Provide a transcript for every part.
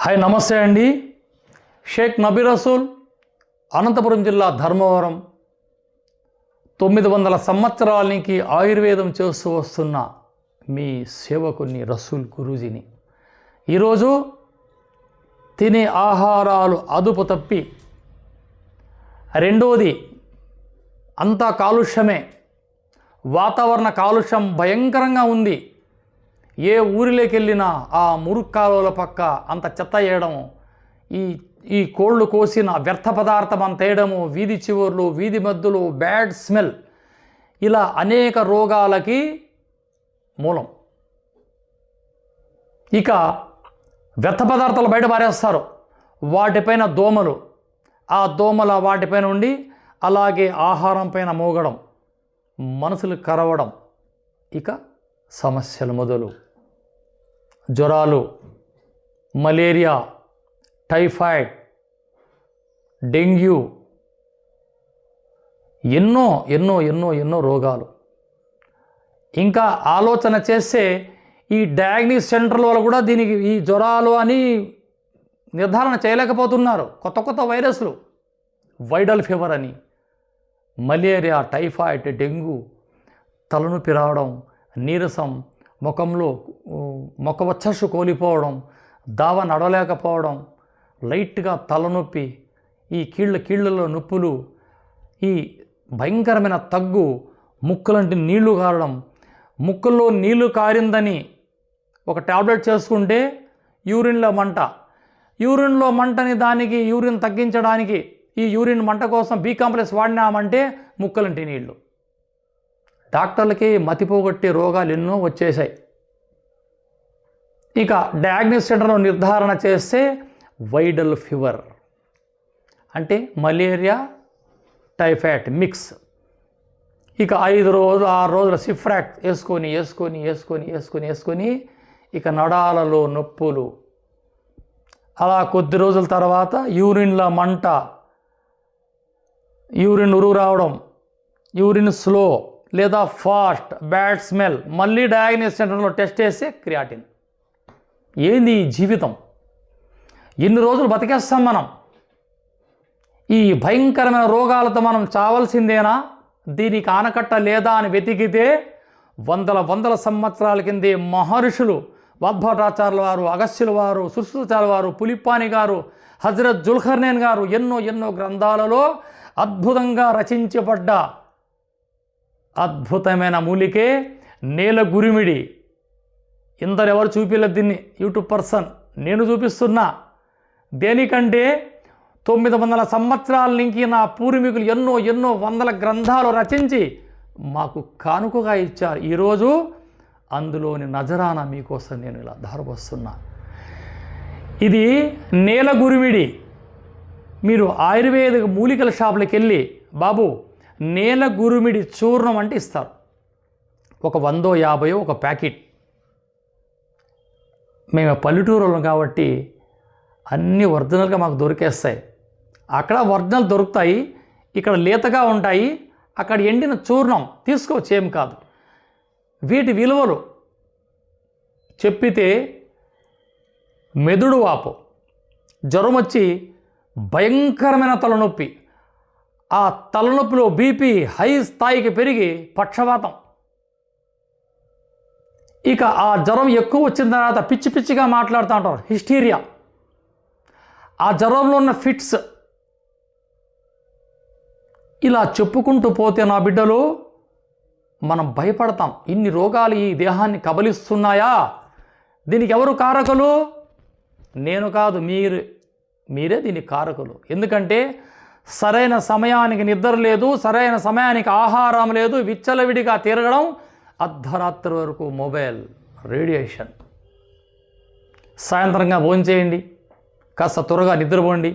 Hi నమస్తే అండి. షేక్ నబీ రసూల్, అనంతపురం జిల్లా ధర్మవరం. 900 సంవత్సరాల నుంచి ఆయుర్వేదం చేస్తూ వస్తున్న మీ సేవకుని రసూల్ గురూజీని ఈరోజు తినే ఆహారాలు అదుపు తప్పి, రెండోది అంతా కాలుష్యమే, వాతావరణ కాలుష్యం భయంకరంగా ఉంది. ఏ ఊరిలోకి వెళ్ళినా ఆ మురుక్కాలువల పక్క అంత చెత్త వేయడము, ఈ కోళ్ళు కోసిన వ్యర్థ పదార్థం అంత వేయడము, వీధి చివర్లు, వీధి మద్దులు, బ్యాడ్ స్మెల్, ఇలా అనేక రోగాలకి మూలం. ఇక వ్యర్థ పదార్థాలు బయట పారేస్తారు, వాటిపైన దోమలు, ఆ దోమల వాటిపైన ఉండి అలాగే ఆహారం పైన మోగడం, మనసులు కరవడం, ఇక సమస్యలు మొదలు. జ్వరాలు, మలేరియా, టైఫాయిడ్, డెంగ్యూ, ఎన్నో ఎన్నో ఎన్నో ఎన్నో రోగాలు. ఇంకా ఆలోచన చేస్తే ఈ డయాగ్నోస్ సెంటర్ల వల్ల కూడా దీనికి ఈ జ్వరాలు అని నిర్ధారణ చేయలేకపోతున్నారు. కొత్త కొత్త వైరస్లు, వైరల్ ఫీవర్ అని, మలేరియా, టైఫాయిడ్, డెంగ్యూ, తలనొప్పి రావడం, నీరసం, ముఖంలో ముఖవచ్చస్సు కోల్పోవడం, దావ నడవలేకపోవడం, లైట్గా తలనొప్పి, ఈ కీళ్ళలో నొప్పులు, ఈ భయంకరమైన తగ్గు, ముక్కులంటి నీళ్లు కారడం, ముక్కుల్లో నీళ్లు కారిందని ఒక టాబ్లెట్ చేసుకుంటే యూరిన్లో మంట, యూరిన్లో మంటని దానికి యూరిన్ తగ్గించడానికి ఈ యూరిన్ మంట కోసం బి కాంప్లెక్స్ వాడినామంటే ముక్కలంటి నీళ్లు. డాక్టర్లకి మతిపోగొట్టే రోగాలు ఎన్నో వచ్చేసాయి. ఇక డయాగ్నోస్ సెంటర్లో నిర్ధారణ చేస్తే వైరల్ ఫీవర్ అంటే మలేరియా, టైఫాయిడ్ మిక్స్. ఇక 5 రోజులు 6 రోజుల సిఫ్రాక్ట్ వేసుకొని ఇక నడాలలో నొప్పులు. అలా కొద్ది రోజుల తర్వాత యూరిన్ల మంట, యూరిన్ ఉరుగు రావడం, యూరిన్ స్లో లేదా ఫాస్ట్, బ్యాడ్ స్మెల్. మళ్ళీ డయాగ్నోస్ సెంటర్లో టెస్ట్ చేస్తే క్రియాటిన్. ఏంది ఈ జీవితం? ఎన్ని రోజులు బతికేస్తాం మనం? ఈ భయంకరమైన రోగాలతో మనం చావాల్సిందేనా? దీనికి ఆనకట్ట లేదా అని వెతికితే వందల సంవత్సరాల కిందే మహర్షులు, వాగ్భటాచార్యుల వారు, అగస్త్యుల వారు, సుశ్రుతాచార్యుల వారు, పులిపాని గారు, హజరత్ జుల్కర్నైన్ గారు ఎన్నో గ్రంథాలలో అద్భుతంగా రచించబడ్డ అద్భుతమైన మూలికే నేల గురిమిడి. ఇందరెవరు చూపిలేదు దీన్ని, యూట్యూబ్ పర్సన్, నేను చూపిస్తున్నా. దేనికంటే 900 సంవత్సరాల నుంచి నా పూర్వీకులు ఎన్నో వందల గ్రంథాలు రచించి మాకు కానుకగా ఇచ్చారు. ఈరోజు అందులోని నజరానా మీకోసం నేను ఇలా ధారపోస్తున్నా. ఇది నేల గురిమిడి. మీరు ఆయుర్వేదిక మూలికల షాపులకు వెళ్ళి, బాబు నేల గురిమిడి చూర్ణం అంటే ఇస్తారు. ఒక 100-50 ఒక ప్యాకెట్. మేము పల్లెటూరులో కాబట్టి అన్నీ ఒరిజినల్గా మాకు దొరికేస్తాయి. అక్కడ ఒరిజినల్ దొరుకుతాయి, ఇక్కడ లేతగా ఉంటాయి. అక్కడ ఎండిన చూర్ణం తీసుకోవచ్చు, ఏం కాదు. వీటి విలువలు చెప్పితే మెదడు వాపు, జ్వరం వచ్చి భయంకరమైన తలనొప్పి, ఆ తలనొప్పిలో బీపీ హై స్థాయికి పెరిగి పక్షవాతం. ఇక ఆ జ్వరం ఎక్కువ వచ్చిన తర్వాత పిచ్చిగా మాట్లాడుతూ ఉంటారు, హిస్టీరియా. ఆ జ్వరంలో ఉన్న ఫిట్స్. ఇలా చెప్పుకుంటూ పోతే నా బిడ్డలు మనం భయపడతాం. ఇన్ని రోగాలు ఈ దేహాన్ని కబలిస్తున్నాయా? దీనికి ఎవరు కారకులు? నేను కాదు, మీరే దీనికి కారకులు. ఎందుకంటే సరైన సమయానికి నిద్ర లేదు, సరైన సమయానికి ఆహారం లేదు, విచ్చలవిడిగా తిరగడం, అర్ధరాత్రి వరకు మొబైల్, రేడియేషన్. సాయంత్రంగా భోంచేయండి, కాస్త త్వరగా నిద్రపోండి,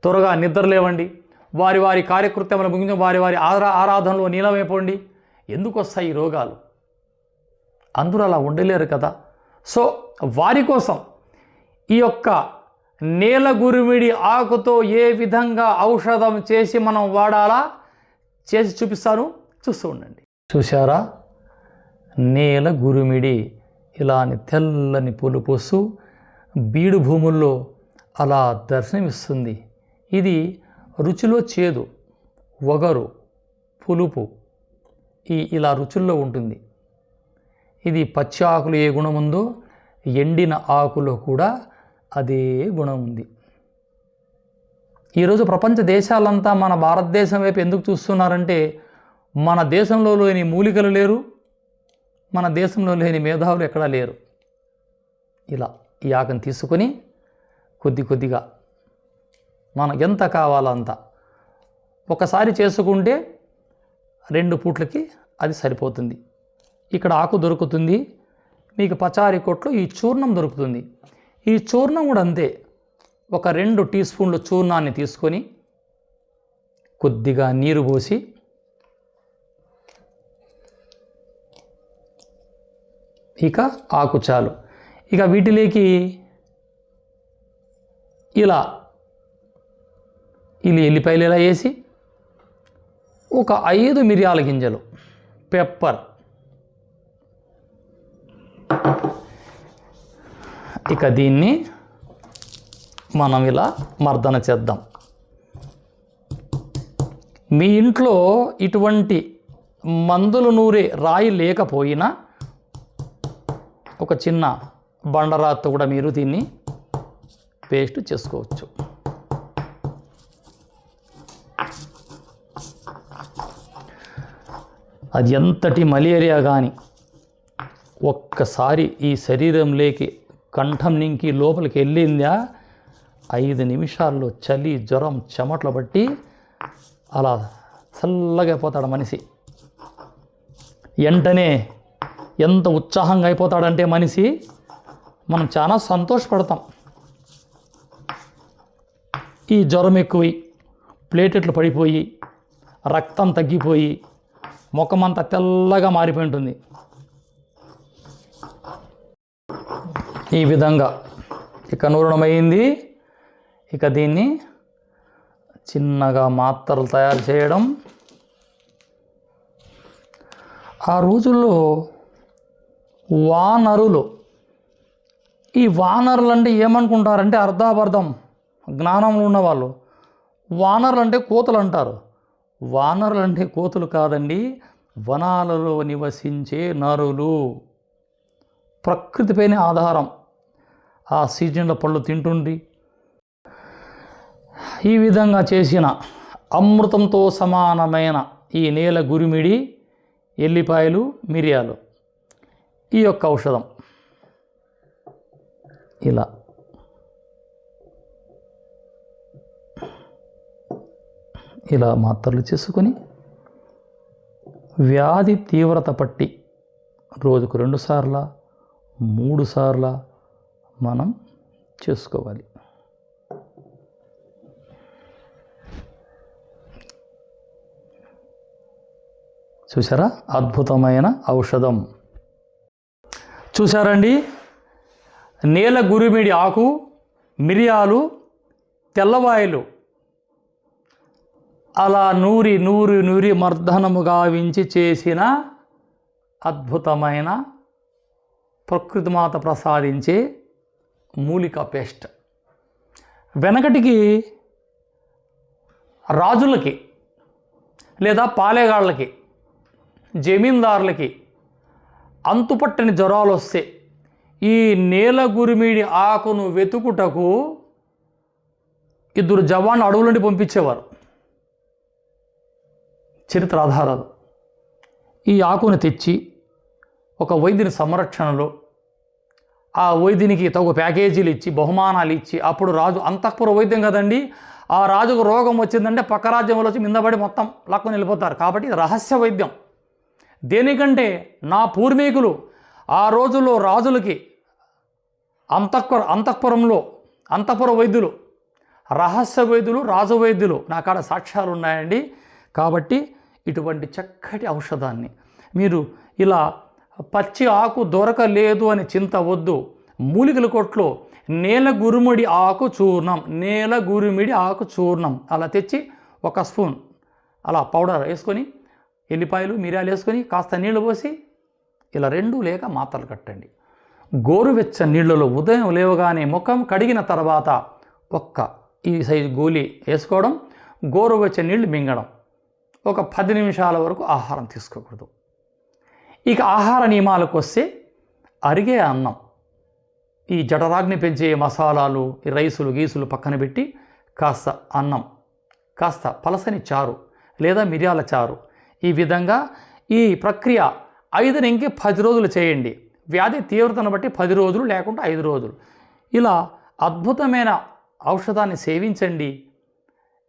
త్వరగా నిద్ర లేవండి, వారి కార్యకృత్యములు ముగించి వారి ఆరాధనలో నీలమైపోండి. ఎందుకు వస్తాయి ఈ రోగాలు? అందరూ అలా ఉండలేరు కదా. సో వారి కోసం ఈ యొక్క నేల గురిమిడి ఆకుతో ఏ విధంగా ఔషధం చేసి మనం వాడాలా చేసి చూపిస్తాను, చూస్తూ ఉండండి. చూశారా? నేల గురిమిడి ఇలాని తెల్లని పూలు పోస్తూ బీడు భూముల్లో అలా దర్శనమిస్తుంది. ఇది రుచిలో చేదు, వగరు, పులుపు ఇలా రుచుల్లో ఉంటుంది. ఇది పచ్చి ఆకులు ఏ గుణం ఉందో ఎండిన ఆకులో కూడా అదే గుణం ఉంది. ఈరోజు ప్రపంచ దేశాలంతా మన భారతదేశం వైపు ఎందుకు చూస్తున్నారంటే మన దేశంలో లేని మూలికలు లేరు, మన దేశంలో లేని మేధావులు ఎక్కడా లేరు. ఇలా ఈ ఆకుని తీసుకొని కొద్దిగా మనకు ఎంత కావాలో అంత ఒకసారి చేసుకుంటే 2 పూట్లకి అది సరిపోతుంది. ఇక్కడ ఆకు దొరుకుతుంది, మీకు పచారీ కొట్లో ఈ చూర్ణం దొరుకుతుంది. ఈ చూర్ణం కూడా అంతే. ఒక 2 టీ స్పూన్ల చూర్ణాన్ని తీసుకొని కొద్దిగా నీరు పోసి ఇక ఆకు చాలు. ఇక వీటిలోకి ఇలా ఎల్లిపాయలు ఇలా వేసి ఒక 5 మిరియాల గింజలు, పెప్పర్, ఇక దీన్ని మనం ఇలా మర్దన చేద్దాం. మీ ఇంట్లో ఇటువంటి మందులు నూరే రాయి లేకపోయినా ఒక చిన్న బండరాతో కూడా మీరు దీన్ని పేస్ట్ చేసుకోవచ్చు. అది ఎంతటి మలేరియా కానీ ఒక్కసారి ఈ శరీరంలోకి కంఠం నింకి లోపలికి వెళ్ళిందా 5 నిమిషాల్లో చలి, జ్వరం, చెమటలు బట్టి అలా చల్లగా అయిపోతాడు మనిషి. వెంటనే ఎంత ఉత్సాహంగా అయిపోతాడంటే మనిషి మనం చాలా సంతోషపడతాం. ఈ జ్వరం ఎక్కువై ప్లేటెట్లు పడిపోయి రక్తం తగ్గిపోయి ముఖమంతా తెల్లగా మారిపోయి ఉంటుంది. ఈ విధంగా ఇక నూరణమైంది. ఇక దీన్ని చిన్నగా మాత్రలు తయారు చేయడం. ఆ రోజుల్లో వానరులు, ఈ వానరులు అంటే ఏమనుకుంటారంటే అర్ధాపర్థం జ్ఞానంలో ఉన్నవాళ్ళు వానరులు అంటే కోతులు అంటారు. వానరులు అంటే కోతులు కాదండి, వనాలలో నివసించే నరులు. ప్రకృతిపైన ఆధారం. ఆ సీజన్లో పళ్ళు తింటుండి ఈ విధంగా చేసిన అమృతంతో సమానమైన ఈ నేల గురిమిడి, ఎల్లిపాయలు, మిరియాలు, ఈ యొక్క ఔషధం ఇలా మాత్రలు చేసుకొని వ్యాధి తీవ్రత పట్టి రోజుకు 2 సార్ల 3 సార్ల మనం చేసుకోవాలి. చూసారా అద్భుతమైన ఔషధం. చూసారండి, నేల గురిమిడి ఆకు, మిరియాలు, తెల్లవాయలు అలా నూరి మర్దనముగా వించి చేసిన అద్భుతమైన ప్రకృతి మాత ప్రసాదించే మూలిక పేస్ట్. వెనకటికి రాజులకి లేదా పాలేగాళ్ళకి, జమీందారులకి అంతుపట్టని జ్వరాలు వస్తే ఈ నేల గురిమిడి ఆకును వెతుకుటకు 2 జవాన్లు అడవుల నుండి పంపించేవారు. చరిత్ర ఆధారాలు. ఈ ఆకును తెచ్చి ఒక వైద్యుని సంరక్షణలో ఆ వైద్యునికి తగు ప్యాకేజీలు ఇచ్చి బహుమానాలు ఇచ్చి, అప్పుడు రాజు అంతఃపుర వైద్యం కదండి, ఆ రాజుకు రోగం వచ్చిందంటే పక్క రాజ్యంలో వచ్చి మిందపడి మొత్తం లాక్కొని వెళ్ళిపోతారు. కాబట్టి రహస్య వైద్యం. దేనికంటే నా పూర్వీకులు ఆ రోజుల్లో రాజులకి అంతఃపుర వైద్యులు, రహస్య వైద్యులు, రాజు వైద్యులు నా కాడ సాక్ష్యాలు ఉన్నాయండి. కాబట్టి ఇటువంటి చక్కటి ఔషధాన్ని మీరు ఇలా పచ్చి ఆకు దొరకలేదు అని చింత వద్దు. మూలికల కొట్లో నేల గురిమిడి ఆకు చూర్ణం అలా తెచ్చి 1 స్పూన్ అలా పౌడర్ వేసుకొని, ఎల్లిపాయలు, మిరియాలు వేసుకొని కాస్త నీళ్లు పోసి ఇలా 2 లేక మాత్రలు కట్టండి. గోరువెచ్చని నీళ్ళలో ఉదయం లేవగానే ముఖం కడిగిన తర్వాత ఈ సైజు గోళీ వేసుకోవడం, గోరువెచ్చని నీళ్లు మింగడం, ఒక 10 నిమిషాల వరకు ఆహారం తీసుకోకూడదు. ఇక ఆహార నియమాలకు వస్తే అరిగే అన్నం, ఈ జఠరాగ్ని పెంచే మసాలాలు, ఈ రైసులు గీసులు పక్కన పెట్టి కాస్త అన్నం, కాస్త పలసని చారు లేదా మిరియాల చారు, ఈ విధంగా ఈ ప్రక్రియ 5 నుంచి 10 రోజులు చేయండి. వ్యాధి తీవ్రతను బట్టి 10 రోజులు లేకుంటే 5 రోజులు. ఇలా అద్భుతమైన ఔషధాన్ని సేవించండి.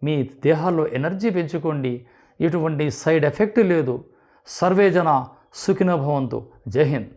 మీ దేహాల్లో ఎనర్జీ పెంచుకోండి. ఎటువంటి సైడ్ ఎఫెక్ట్ లేదు. సర్వేజన సుఖినో భవంతు. జై హింద్.